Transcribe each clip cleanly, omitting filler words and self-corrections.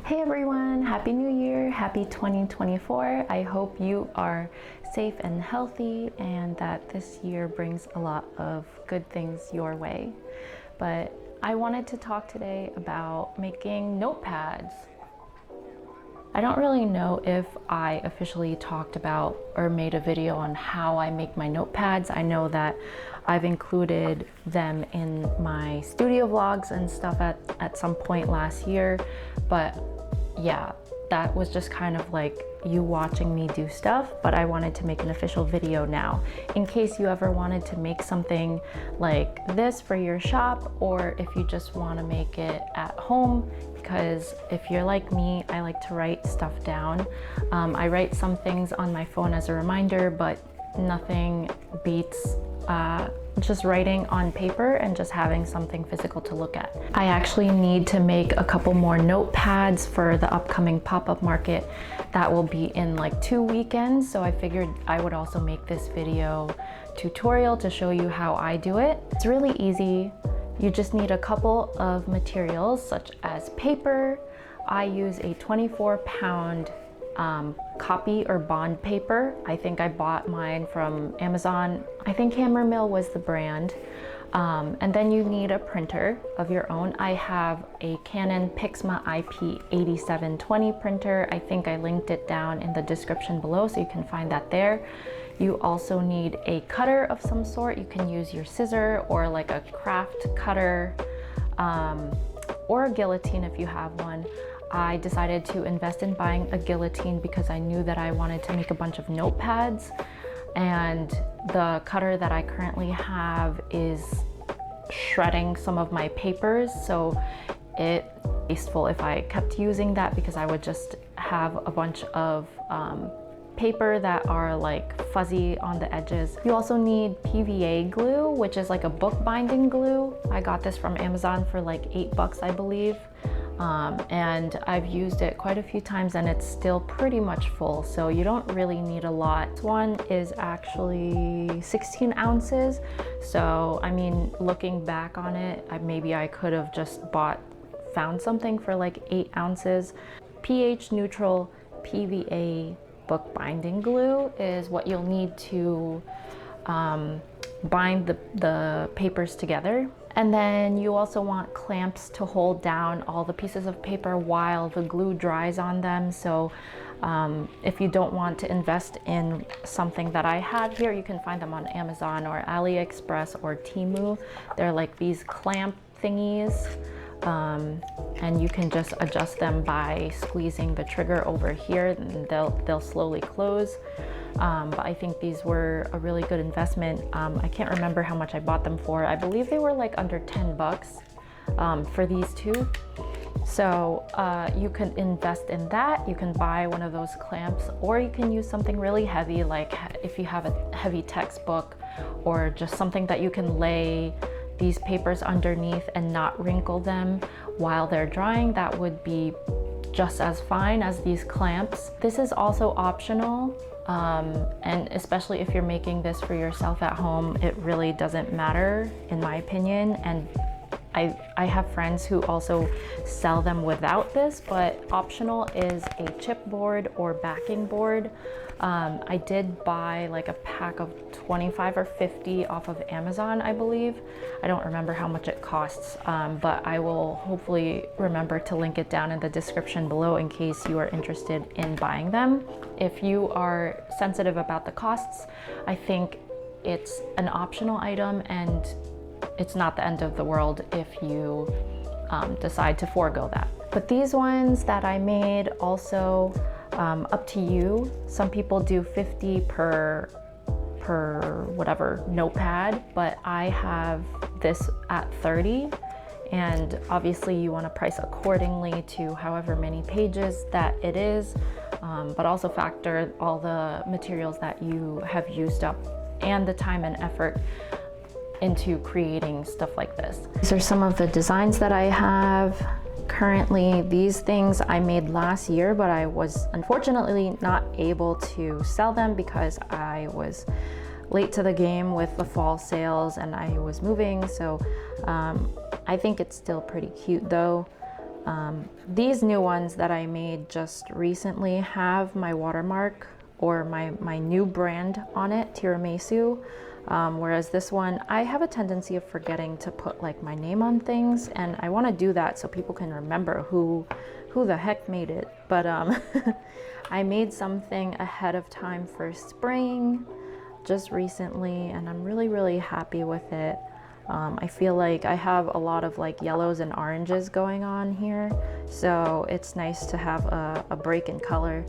Hey everyone, Happy New Year, Happy 2024. I hope you are safe and healthy and that this year brings a lot of good things your way. But I wanted to talk today about making notepads. I don't really know if I officially talked about or made a video on how I make my notepads. I know that I've included them in my studio vlogs and stuff at some point last year, but yeah, that was just kind of like you watching me do stuff, but I wanted to make an official video now in case you ever wanted to make something like this for your shop, or if you just want to make it at home. Because if you're like me, I like to write stuff down. I write some things on my phone as a reminder, but nothing beats just writing on paper and just having something physical to look at. I actually need to make a couple more notepads for the upcoming pop-up market that will be in like 2 weekends. So I figured I would also make this video tutorial to show you how I do it. It's really easy. You just need a couple of materials such as paper. I use a 24-pound copy or bond paper. I think I bought mine from Amazon. I think Hammer Mill was the brand. And then you need a printer of your own. I have a Canon Pixma IP8720 printer. I think I linked it down in the description below, so you can find that there. You also need a cutter of some sort. You can use your scissor or like a craft cutter, or a guillotine if you have one. I decided to invest in buying a guillotine because I knew that I wanted to make a bunch of notepads, and the cutter that I currently have is shredding some of my papers, so it's wasteful if I kept using that because I would just have a bunch of paper that are like fuzzy on the edges. You also need PVA glue, which is like a book binding glue. I got this from Amazon for like $8, I believe. And I've used it quite a few times and it's still pretty much full, so you don't really need a lot. This one is actually 16 ounces, so I mean, looking back on it, maybe I could have just found something for like 8 ounces. pH neutral PVA book binding glue is what you'll need to bind the papers together. And then you also want clamps to hold down all the pieces of paper while the glue dries on them. So if you don't want to invest in something that I have here, you can find them on Amazon or AliExpress or Temu. They're like these clamp thingies. And you can just adjust them by squeezing the trigger over here, and they'll slowly close. But I think these were a really good investment. I can't remember how much I bought them for. I believe they were like under $10 for these two. So you can invest in that. You can buy one of those clamps, or you can use something really heavy, like if you have a heavy textbook, or just something that you can lay these papers underneath and not wrinkle them while they're drying. That would be just as fine as these clamps. This is also optional, and especially if you're making this for yourself at home, it really doesn't matter in my opinion. And I have friends who also sell them without this, but optional is a chipboard or backing board. I did buy like a pack of 25 or 50 off of Amazon, I believe. I don't remember how much it costs, but I will hopefully remember to link it down in the description below in case you are interested in buying them. If you are sensitive about the costs, I think it's an optional item, and it's not the end of the world if you decide to forego that. But these ones that I made also, up to you. Some people do 50 per whatever notepad, but I have this at 30, and obviously you want to price accordingly to however many pages that it is, but also factor all the materials that you have used up and the time and effort into creating stuff like this. These are some of the designs that I have. Currently, these things I made last year, but I was unfortunately not able to sell them because I was late to the game with the fall sales and I was moving. So I think it's still pretty cute though. These new ones that I made just recently have my watermark or my new brand on it, tiramisu. Whereas this one, I have a tendency of forgetting to put like my name on things, and I want to do that so people can remember who the heck made it. But I made something ahead of time for spring just recently, and I'm really happy with it. I feel like I have a lot of like yellows and oranges going on here, so it's nice to have a break in color.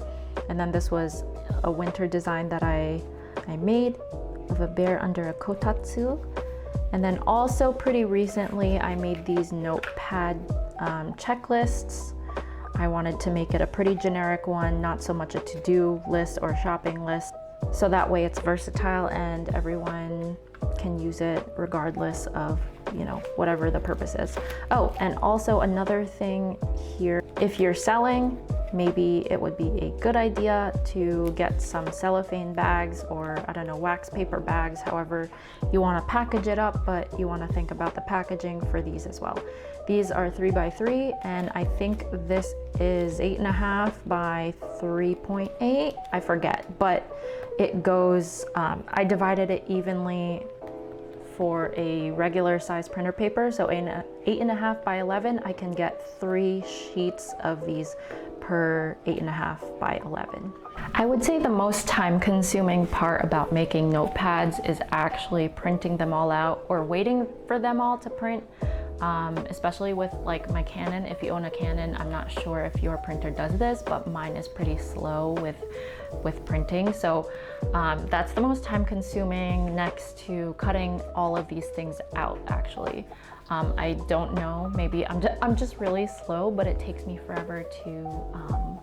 And then this was a winter design that I made of a bear under a kotatsu. And then also pretty recently I made these notepad checklists. I wanted to make it a pretty generic one, not so much a to-do list or shopping list, so that way it's versatile and everyone can use it regardless of, you know, whatever the purpose is. Oh, and also another thing here, if you're selling, maybe it would be a good idea to get some cellophane bags, or I don't know, wax paper bags, however you want to package it up, but you want to think about the packaging for these as well. These are 3x3, and I think this is 8.5 by 3.8, I forget, but it goes, I divided it evenly for a regular size printer paper, so 8.5 by 11, I can get 3 sheets of these per 8.5 by 11. I would say the most time consuming part about making notepads is actually printing them all out or waiting for them all to print. Especially with like my Canon. If you own a Canon, I'm not sure if your printer does this, but mine is pretty slow with printing. So that's the most time consuming, next to cutting all of these things out actually. I don't know, maybe I'm just really slow, but it takes me forever to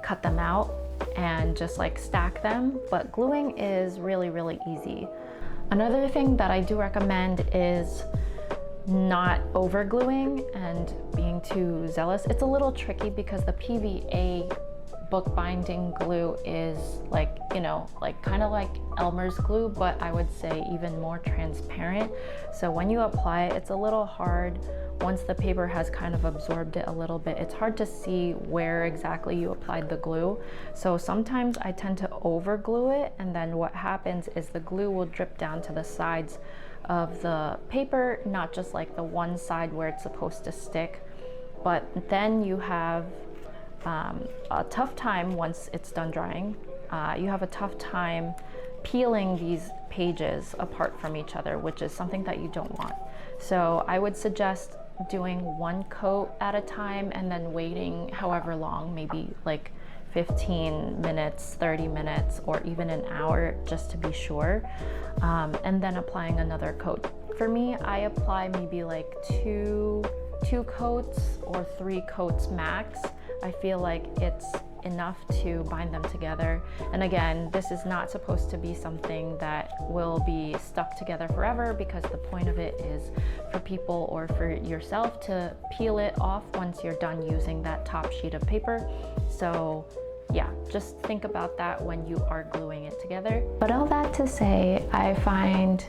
cut them out and just like stack them. But gluing is really easy. Another thing that I do recommend is not over gluing and being too zealous. It's a little tricky because the PVA bookbinding glue is like, you know, like kind of like Elmer's glue, but I would say even more transparent. So when you apply it, it's a little hard. Once the paper has kind of absorbed it a little bit, it's hard to see where exactly you applied the glue. So sometimes I tend to over glue it, and then what happens is the glue will drip down to the sides of the paper, not just like the one side where it's supposed to stick. But then you have a tough time once it's done drying. You have a tough time peeling these pages apart from each other, which is something that you don't want. So I would suggest doing one coat at a time and then waiting however long, maybe like 15 minutes, 30 minutes, or even an hour, just to be sure, and then applying another coat. For me, I apply maybe like two coats or 3 coats max. I feel like it's enough to bind them together. And again, this is not supposed to be something that will be stuck together forever, because the point of it is for people or for yourself to peel it off once you're done using that top sheet of paper. So yeah, just think about that when you are gluing it together. But all that to say, I find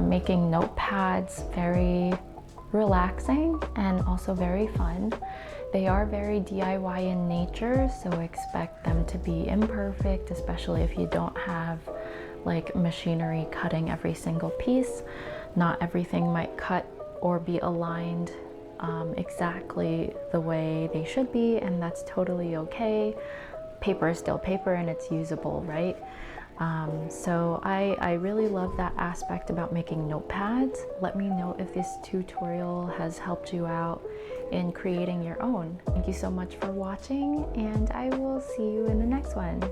making notepads very relaxing and also very fun. They are very DIY in nature, so expect them to be imperfect, especially if you don't have like machinery cutting every single piece. Not everything might cut or be aligned exactly the way they should be, and that's totally okay. Paper is still paper and it's usable, right? So I really love that aspect about making notepads. Let me know if this tutorial has helped you out in creating your own. Thank you so much for watching, and I will see you in the next one.